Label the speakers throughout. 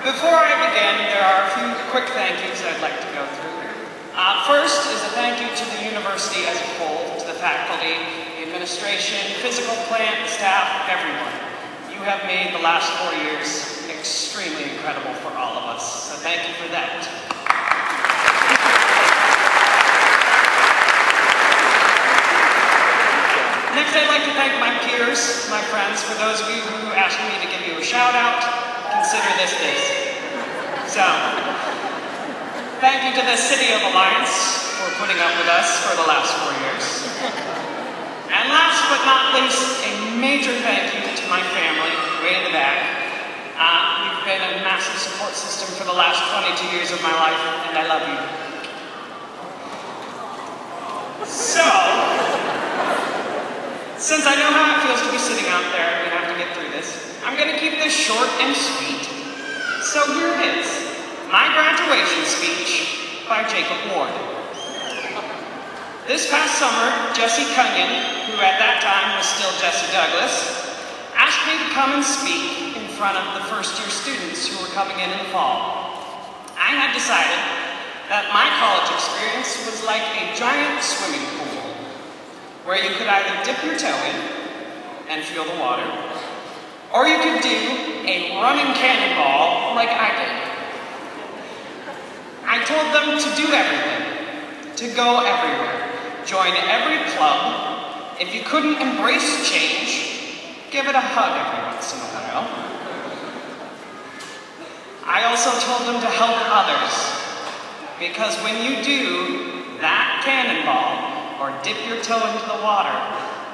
Speaker 1: Before I begin, there are a few quick thank yous I'd like to go through. First is a thank you to the university as a whole, to the faculty, the administration, physical plant, staff, everyone. You have made the last 4 years extremely incredible for all of us, so thank you for that. Next, I'd like to thank my peers, my friends. For those of you who asked me to give you a shout out, consider this. So, thank you to the City of Alliance for putting up with us for the last 4 years. And last but not least, a major thank you to my family, way in the back. You've been a massive support system for the last 22 years of my life, and I love you. So, since I know how it feels to be sitting out there and have to get through this, I'm going to keep this short and sweet. So here it is, my graduation speech by Jacob Ward. This past summer, Jesse Cunyon, who at that time was still Jesse Douglas, asked me to come and speak in front of the first-year students who were coming in the fall. I had decided that my college experience was like a giant swimming pool, where you could either dip your toe in and feel the water, or you could do a running cannonball like I did. I told them to do everything, to go everywhere, join every club. If you couldn't embrace change, give it a hug every once in a while. I also told them to help others, because when you do that cannonball, or dip your toe into the water,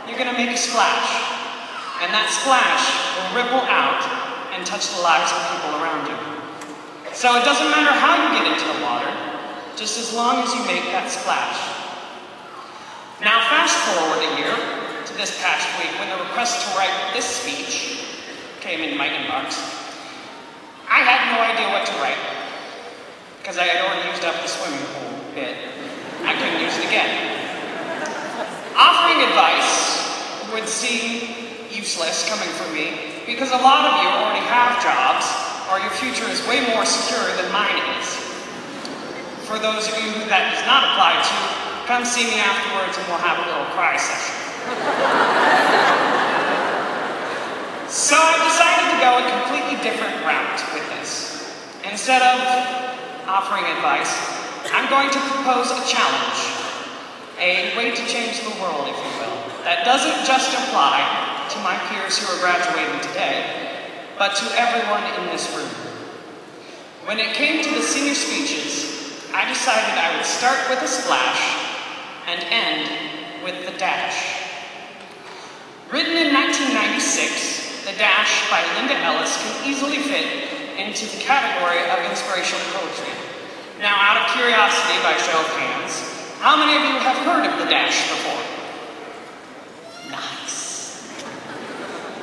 Speaker 1: you're going to make a splash. And that splash will ripple out and touch the lives of people around you. So it doesn't matter how you get into the water, just as long as you make that splash. Now fast forward a year to this past week when the request to write this speech came in my inbox. I had no idea what to write, because I had already used up the swimming pool bit. I couldn't use it again. Offering advice would seem useless coming from me, because a lot of you already have jobs, or your future is way more secure than mine is. For those of you who that does not apply to, come see me afterwards and we'll have a little cry session. So I decided to go a completely different route with this. Instead of offering advice, I'm going to propose a challenge. A way to change the world, if you will, that doesn't just apply to my peers who are graduating today, but to everyone in this room. When it came to the senior speeches, I decided I would start with a splash and end with the dash. Written in 1996, The Dash by Linda Ellis can easily fit into the category of inspirational poetry. Now, out of curiosity, by show of hands, how many of you have heard of The Dash before? Nice.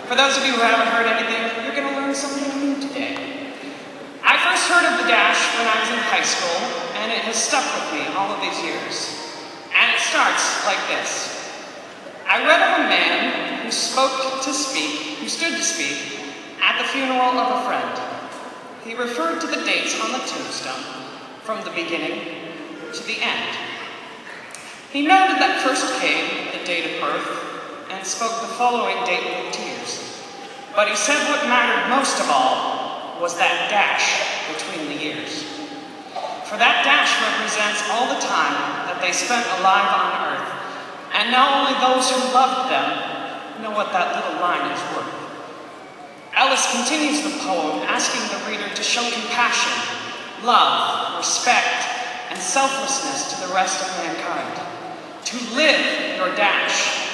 Speaker 1: For those of you who haven't heard anything, you're going to learn something new today. I first heard of The Dash when I was in high school, and it has stuck with me all of these years. And it starts like this. I read of a man who stood to speak at the funeral of a friend. He referred to the dates on the tombstone, from the beginning to the end. He noted that first came the date of birth and spoke the following date with tears. But he said what mattered most of all was that dash between the years. For that dash represents all the time that they spent alive on earth, and now only those who loved them know what that little line is worth. Ellis continues the poem asking the reader to show compassion, love, respect, and selflessness to the rest of mankind. To live your dash.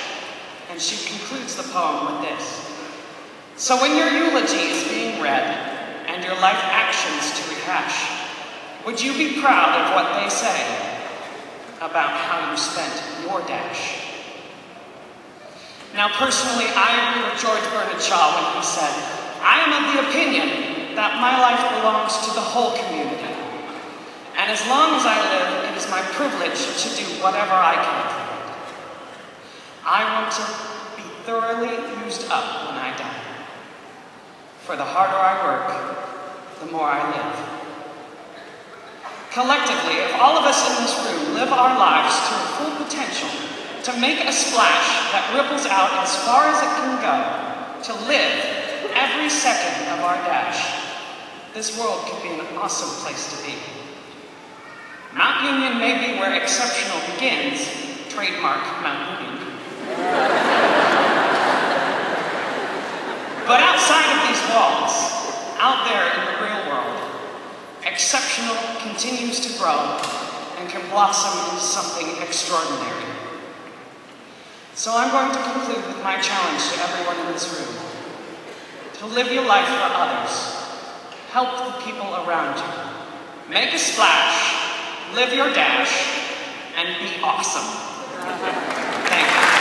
Speaker 1: And she concludes the poem with this. So when your eulogy is being read and your life actions to rehash, would you be proud of what they say about how you spent your dash? Now personally, I agree with George Bernard Shaw when he said, I am of the opinion that my life belongs to the whole community. And as long as I live, it is my privilege to do whatever I can for it. I want to be thoroughly used up when I die. For the harder I work, the more I live. Collectively, if all of us in this room live our lives to our full potential, to make a splash that ripples out as far as it can go, to live every second of our dash, this world could be an awesome place to be. Mount Union may be where exceptional begins, trademark Mount Union. But outside of these walls, out there in the real world, exceptional continues to grow and can blossom into something extraordinary. So I'm going to conclude with my challenge to everyone in this room. To live your life for others. Help the people around you. Make a splash, live your dash, and be awesome. Thank you.